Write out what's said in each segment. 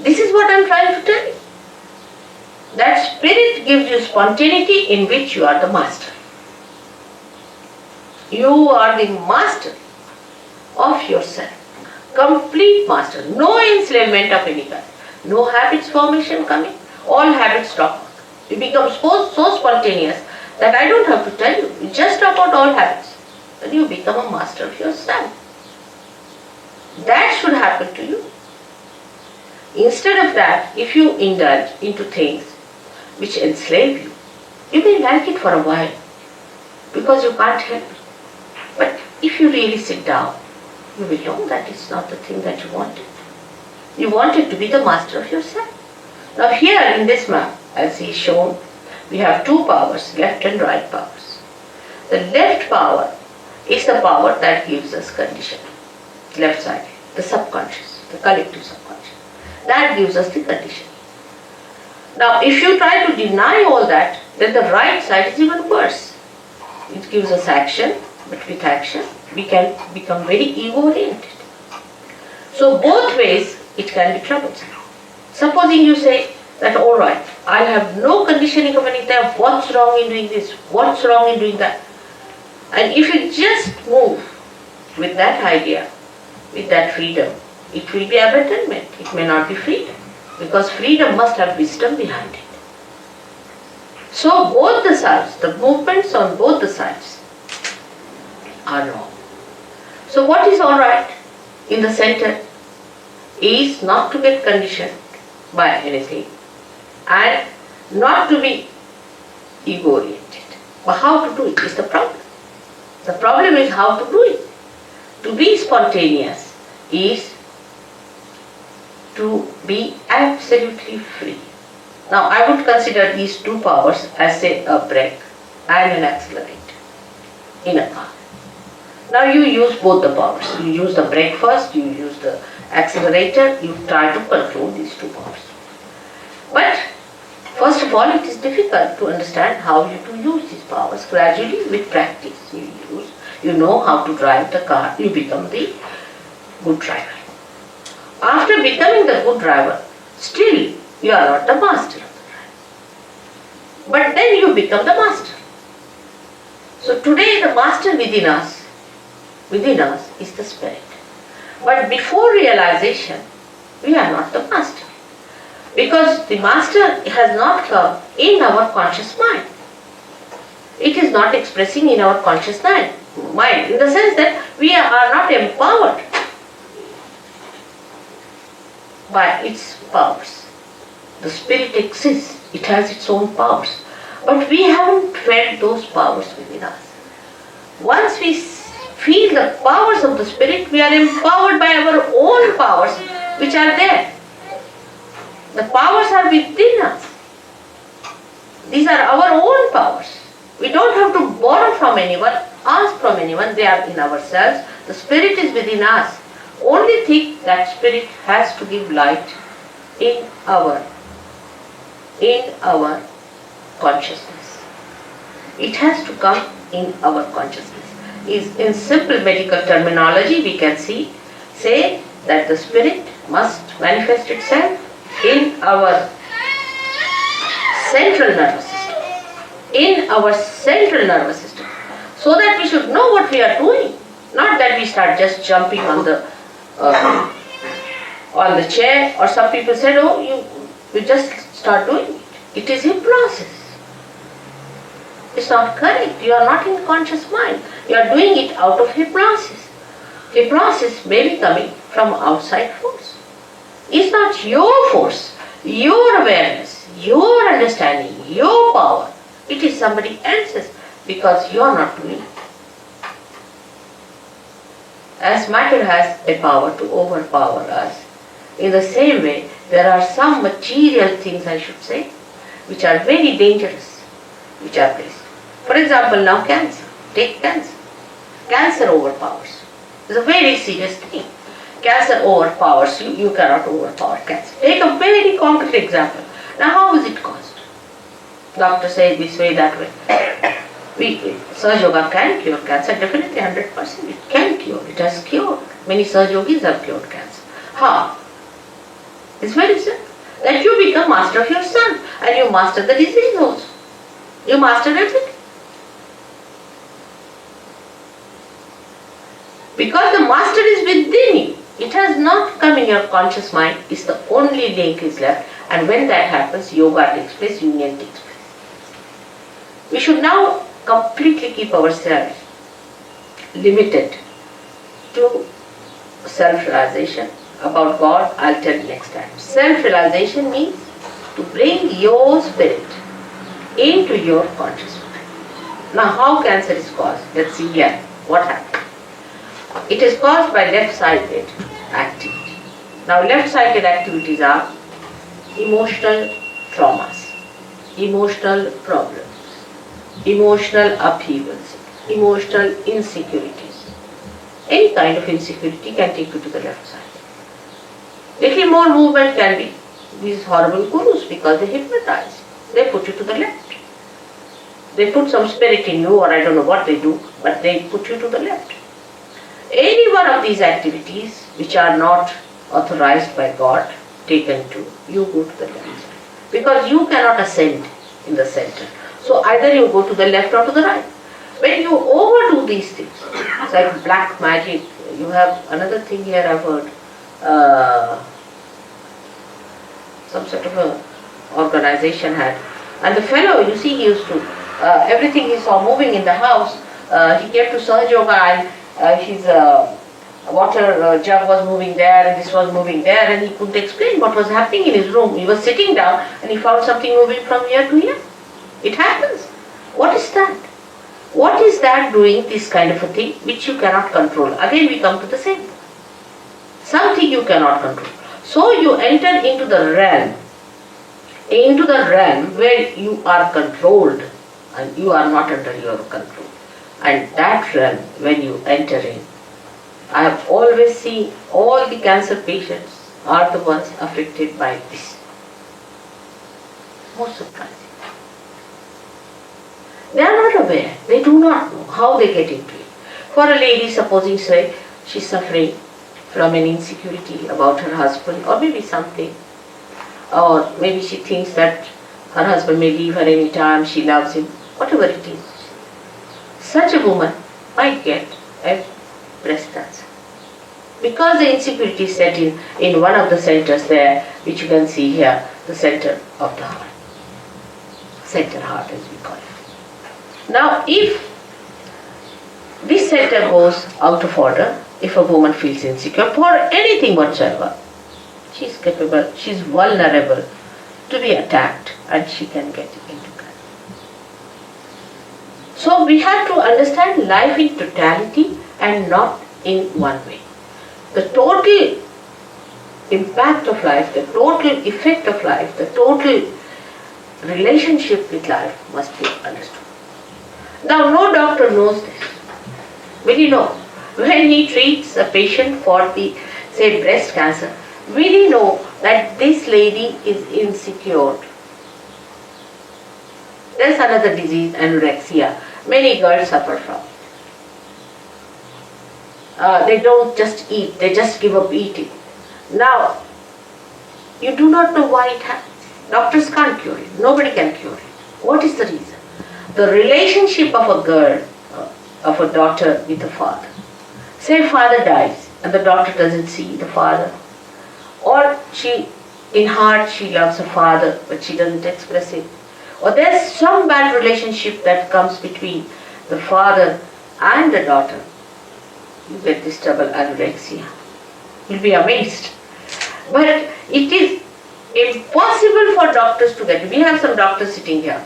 This is what I am trying to tell you. That spirit gives you spontaneity in which you are the master. You are the master of yourself. Complete master. No enslavement of any kind. No habits formation coming. All habits drop out. You become so spontaneous that I don't have to tell you. You just drop out all habits. And you become a master of yourself. That should happen to you. Instead of that, if you indulge into things which enslave you, you may like it for a while because you can't help it. But if you really sit down, you will know that it's not the thing that you wanted. You wanted to be the master of yourself. Now here in this map, as is shown, we have two powers, left and right powers. The left power is the power that gives us conditioning. Left side, the subconscious, the collective subconscious. That gives us the conditioning. Now if you try to deny all that, then the right side is even worse. It gives us action, but with action we can become very ego-oriented. So both ways it can be troublesome. Supposing you say that alright, I have no conditioning of any type, what's wrong in doing this, what's wrong in doing that? And if you just move with that idea, with that freedom, it will be abandonment, it may not be freedom, because freedom must have wisdom behind it. So both the sides, the movements on both the sides are wrong. So what is alright in the center is not to get conditioned by anything and not to be ego-oriented. But how to do it is the problem. The problem is how to do it. To be spontaneous is to be absolutely free. Now I would consider these two powers as say a brake and an accelerator in a car. Now you use both the powers. You use the brake first, you use the accelerator, you try to control these two powers. But first of all, it is difficult to understand how to use these powers. Gradually, with practice, you know how to drive the car, you become the good driver. After becoming the good driver, still you are not the master of the driver. But then you become the master. So today the master within us is the spirit. But before realization, we are not the master. Because the master has not come in our conscious mind. It is not expressing in our conscious mind, in the sense that we are not empowered by its powers. The spirit exists, it has its own powers. But we haven't felt those powers within us. Once we feel the powers of the spirit, we are empowered by our own powers which are there. The powers are within us. These are our own powers. We don't have to borrow from anyone, ask from anyone, they are in ourselves. The spirit is within us. Only thing that spirit has to give light in our consciousness. It has to come in our consciousness. In simple medical terminology, we can say that the spirit must manifest itself in our central nervous system. In our central nervous system. So that we should know what we are doing. Not that we start just jumping on the chair, or some people said, oh, you just start doing it. It is a process. It's not correct. You are not in conscious mind. You are doing it out of hypnosis. Hypnosis may be coming from outside force. It's not your force, your awareness, your understanding, your power. It is somebody else's because you are not doing it. As matter has a power to overpower us, in the same way, there are some material things, I should say, which are very dangerous, which are placed. For example, now cancer. Take cancer. Cancer overpowers. It's a very serious thing. Cancer overpowers you. You cannot overpower cancer. Take a very concrete example. Now, how is it caused? Doctors say this way, that way. Surge Yoga can cure cancer. Definitely 100%. It can cure. It has cured. Many Surge Yogis have cured cancer. How? It's very simple. That you become master of your son and you master the disease also. You master everything. Because the master is within you. It has not come in your conscious mind. It's the only link is left. And when that happens, yoga takes place, union takes place. We should now completely keep ourselves limited to self-realization. About God, I'll tell you next time. Self-realization means to bring your spirit into your conscious mind. Now, how cancer is caused? Let's see here what happens. It is caused by left-sided activity. Now, left-sided activities are emotional traumas, emotional problems, emotional upheavals, emotional insecurities. Any kind of insecurity can take you to the left side. Little more movement can be these horrible gurus because they hypnotize. They put you to the left. They put some spirit in you, or I don't know what they do, but they put you to the left. Any one of these activities which are not authorized by God, taken to, you go to the left side. Because you cannot ascend in the center. So either you go to the left or to the right. When you overdo these things, it's like black magic. You have another thing here I've heard. Some sort of a organization had. And the fellow, you see, he used to, everything he saw moving in the house, he came to Sahaja Yoga and his water jug was moving there and this was moving there, and he couldn't explain what was happening in his room. He was sitting down and he found something moving from here to here. It happens. What is that? What is that doing this kind of a thing which you cannot control? Again we come to the same. Something you cannot control. So you enter into the realm where you are controlled and you are not under your control. And that realm, when you enter in, I have always seen all the cancer patients are the ones affected by this. Most surprising. They are not aware. They do not know how they get into it. For a lady, supposing say she is suffering from an insecurity about her husband or maybe something, or maybe she thinks that her husband may leave her any time, she loves him, whatever it is. Such a woman might get a breast cancer. Because the insecurity is set in one of the centers there, which you can see here, the center of the heart. Center heart as we call it. Now if this center goes out of order, if a woman feels insecure for anything whatsoever, she is capable, she is vulnerable to be attacked and she can get into cancer. So we have to understand life in totality and not in one way. The total impact of life, the total effect of life, the total relationship with life must be understood. Now no doctor knows this. Will you know? When he treats a patient for the, say, breast cancer, will he know that this lady is insecure? There's another disease, anorexia. Many girls suffer from. They don't just eat, they just give up eating. Now, you do not know why it happens. Doctors can't cure it. Nobody can cure it. What is the reason? The relationship of a girl, of a daughter with a father. Say father dies and the daughter doesn't see the father. Or she, in heart, she loves her father but she doesn't express it. Or there's some bad relationship that comes between the father and the daughter. You get this double anorexia. You'll be amazed. But it is impossible for doctors to get it. We have some doctors sitting here.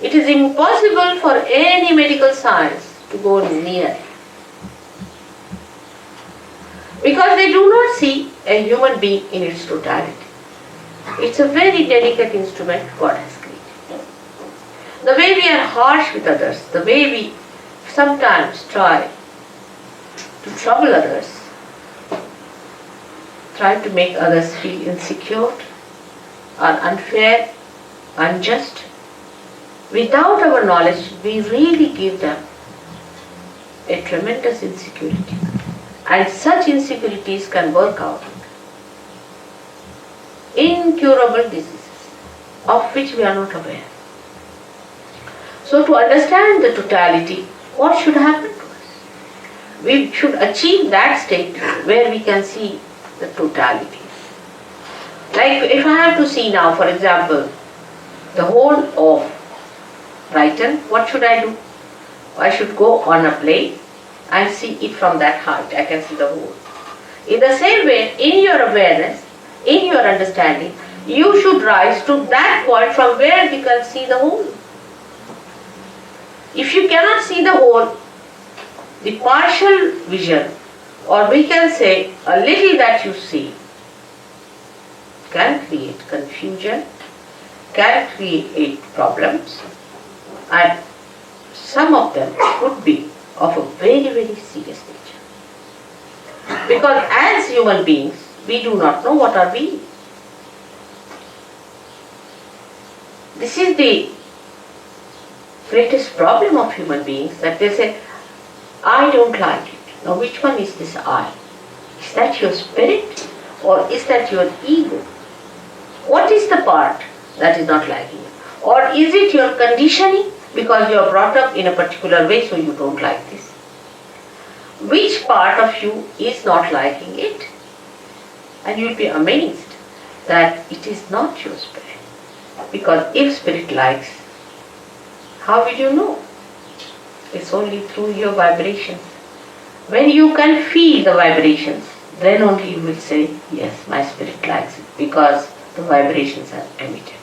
It is impossible for any medical science to go near it. Because they do not see a human being in its totality. It's a very delicate instrument God has created. The way we are harsh with others, the way we sometimes try to trouble others, try to make others feel insecure, are unfair, unjust. Without our knowledge, we really give them a tremendous insecurity. And such insecurities can work out incurable diseases of which we are not aware. So to understand the totality, what should happen to us? We should achieve that state where we can see the totality. Like if I have to see now, for example, the whole of Brighton, what should I do? I should go on a plane and see it from that height. I can see the whole. In the same way, in your awareness, in your understanding, you should rise to that point from where we can see the whole. If you cannot see the whole, the partial vision, or we can say a little that you see, can create confusion, can create problems, and some of them could be of a very, very serious nature. Because as human beings, we do not know what are we. This is the greatest problem of human beings, that they say, I don't like it. Now which one is this I? Is that your spirit or is that your ego? What is the part that is not liking it? Or is it your conditioning because you are brought up in a particular way so you don't like this? Which part of you is not liking it? And you will be amazed that it is not your spirit. Because if spirit likes, how will you know? It's only through your vibrations. When you can feel the vibrations, then only you will say, yes, my spirit likes it, because the vibrations are emitted.